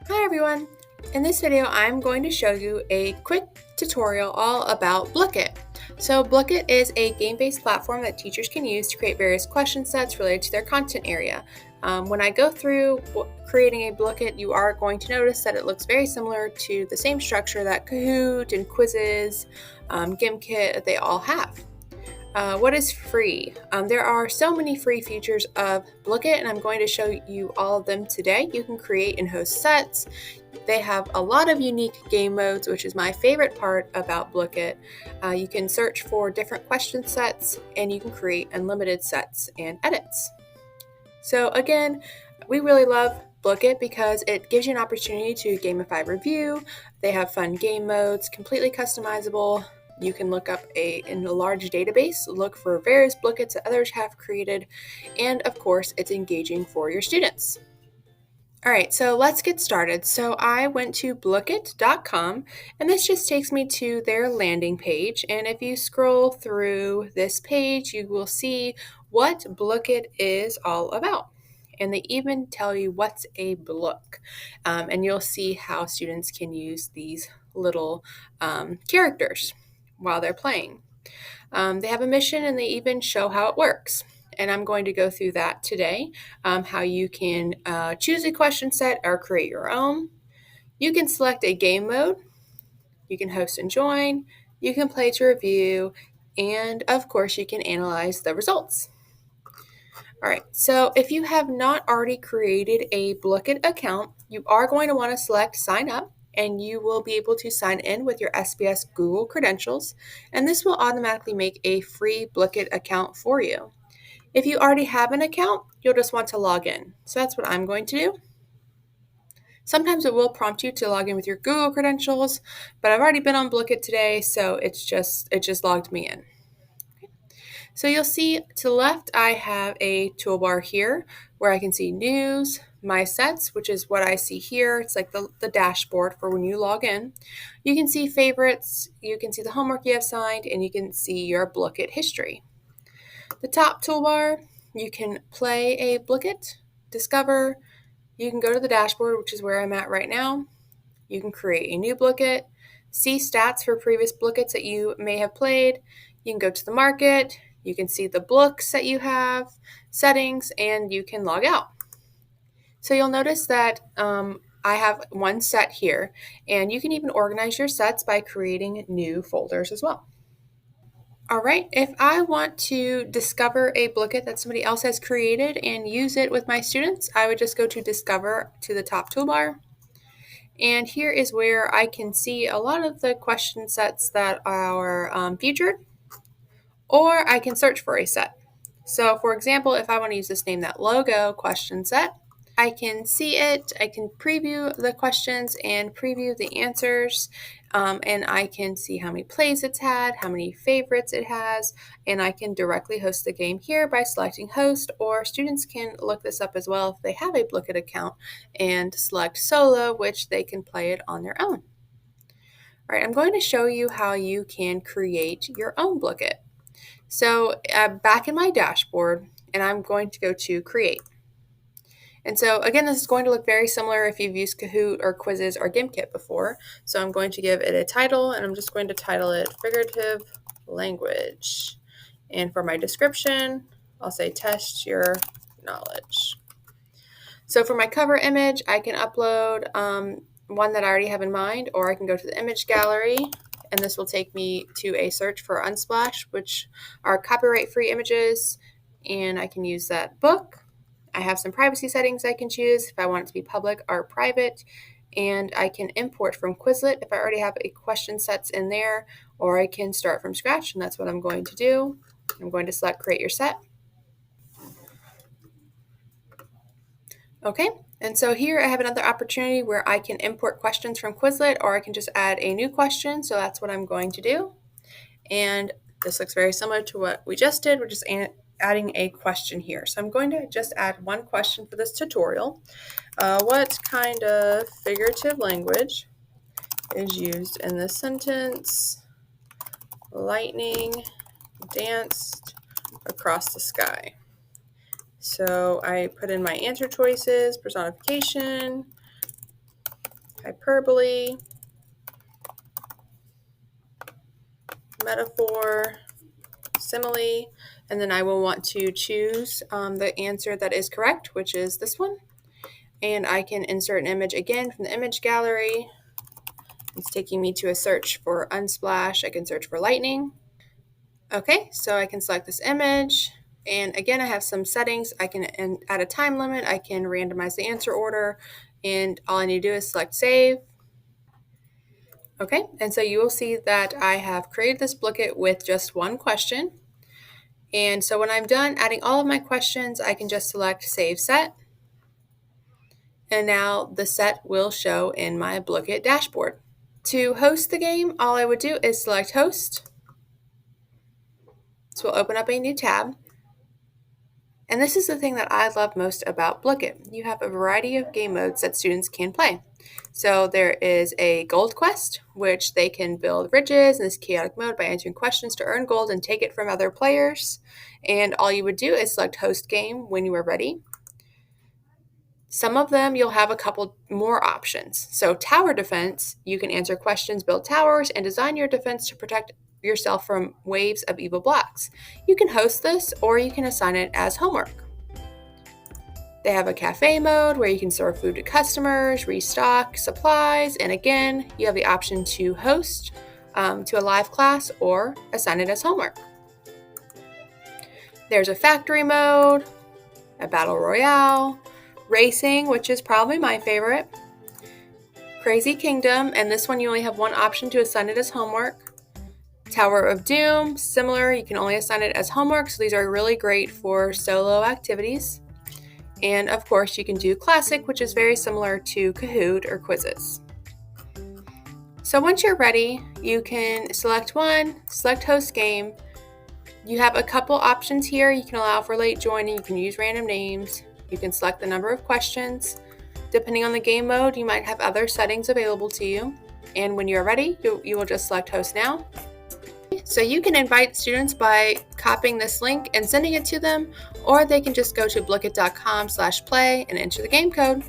Hi everyone! In this video I'm going to show you a quick tutorial all about Blooket. So Blooket is a game-based platform that teachers can use to create various question sets related to their content area. When I go through creating a Blooket, you are going to notice that it looks very similar to the same structure that Kahoot and Quizzes, GimKit, they all have. What is free? There are so many free features of Blooket, and I'm going to show you all of them today. You can create and host sets. They have a lot of unique game modes, which is my favorite part about Blooket. You can search for different question sets, and you can create unlimited sets and edits. So again, we really love Blooket because it gives you an opportunity to gamify review. They have fun game modes, completely customizable. You can look up in a large database, look for various Blookets that others have created, and of course, it's engaging for your students. All right, so let's get started. So I went to blooket.com, and this just takes me to their landing page. And if you scroll through this page, you will see what Blooket is all about. And they even tell you what's a blook. And you'll see how students can use these little characters while they're playing. They have a mission and they even show how it works. And I'm going to go through that today, how you can choose a question set or create your own. You can select a game mode. You can host and join. You can play to review. And of course, you can analyze the results. All right, so if you have not already created a Blooket account, you are going to want to select sign up, and you will be able to sign in with your SBS Google credentials, and this will automatically make a free Blooket account for you. If you already have an account, you'll just want to log in. So that's what I'm going to do. Sometimes it will prompt you to log in with your Google credentials, but I've already been on Blooket today, so it just logged me in. So you'll see to the left, I have a toolbar here where I can see news, my sets, which is what I see here. It's like the dashboard for when you log in. You can see favorites, you can see the homework you have signed, and you can see your Blooket history. The top toolbar, you can play a Blooket, discover, you can go to the dashboard, which is where I'm at right now. You can create a new Blooket, see stats for previous Blookets that you may have played. You can go to the market, you can see the books that you have, settings, and you can log out. So you'll notice that I have one set here, and you can even organize your sets by creating new folders as well. All right, if I want to discover a Blooket that somebody else has created and use it with my students, I would just go to Discover to the top toolbar. And here is where I can see a lot of the question sets that are featured, or I can search for a set. So for example, if I want to use this Name That Logo question set, I can see it, I can preview the questions and preview the answers, and I can see how many plays it's had, how many favorites it has, and I can directly host the game here by selecting host, or students can look this up as well if they have a Blooket account and select solo, which they can play it on their own. All right, I'm going to show you how you can create your own Blooket. So back in my dashboard, and I'm going to go to Create. And so again, this is going to look very similar if you've used Kahoot or Quizzes or GimKit before. So I'm going to give it a title, and I'm just going to title it Figurative Language. And for my description, I'll say Test Your Knowledge. So for my cover image, I can upload one that I already have in mind, or I can go to the image gallery, and this will take me to a search for Unsplash, which are copyright-free images, and I can use that book. I have some privacy settings I can choose if I want it to be public or private, and I can import from Quizlet if I already have a question sets in there, or I can start from scratch, and that's what I'm going to do. I'm going to select Create Your Set. Okay, and so here I have another opportunity where I can import questions from Quizlet, or I can just add a new question, so that's what I'm going to do. And this looks very similar to what we just did. We're just adding a question here. So I'm going to just add one question for this tutorial. What kind of figurative language is used in this sentence? Lightning danced across the sky. So I put in my answer choices, personification, hyperbole, metaphor, simile, and then I will want to choose the answer that is correct, which is this one. And I can insert an image again from the image gallery. It's taking me to a search for unsplash. I can search for lightning. Okay, so I can select this image. And again, I have some settings. I can add a time limit. I can randomize the answer order. And all I need to do is select save. Okay, and so you will see that I have created this Blooket with just one question. And so when I'm done adding all of my questions, I can just select Save Set. And now the set will show in my Blooket dashboard. To host the game, all I would do is select Host. So we'll open up a new tab. And this is the thing that I love most about Blooket. You have a variety of game modes that students can play. So there is a gold quest, which they can build ridges in this chaotic mode by answering questions to earn gold and take it from other players. And all you would do is select host game when you are ready. Some of them you'll have a couple more options. So tower defense, you can answer questions, build towers, and design your defense to protect yourself from waves of evil blocks. You can host this or you can assign it as homework. They have a cafe mode where you can serve food to customers, restock supplies, and again, you have the option to host to a live class or assign it as homework. There's a factory mode, a battle royale, racing, which is probably my favorite, Crazy Kingdom, and this one you only have one option to assign it as homework. Tower of Doom, similar, you can only assign it as homework, so these are really great for solo activities. And of course, you can do Classic, which is very similar to Kahoot or quizzes. So once you're ready, you can select one, select host game. You have a couple options here. You can allow for late joining, you can use random names, you can select the number of questions. Depending on the game mode, you might have other settings available to you. And when you're ready, you will just select host now. So you can invite students by copying this link and sending it to them, or they can just go to blooket.com/play and enter the game code.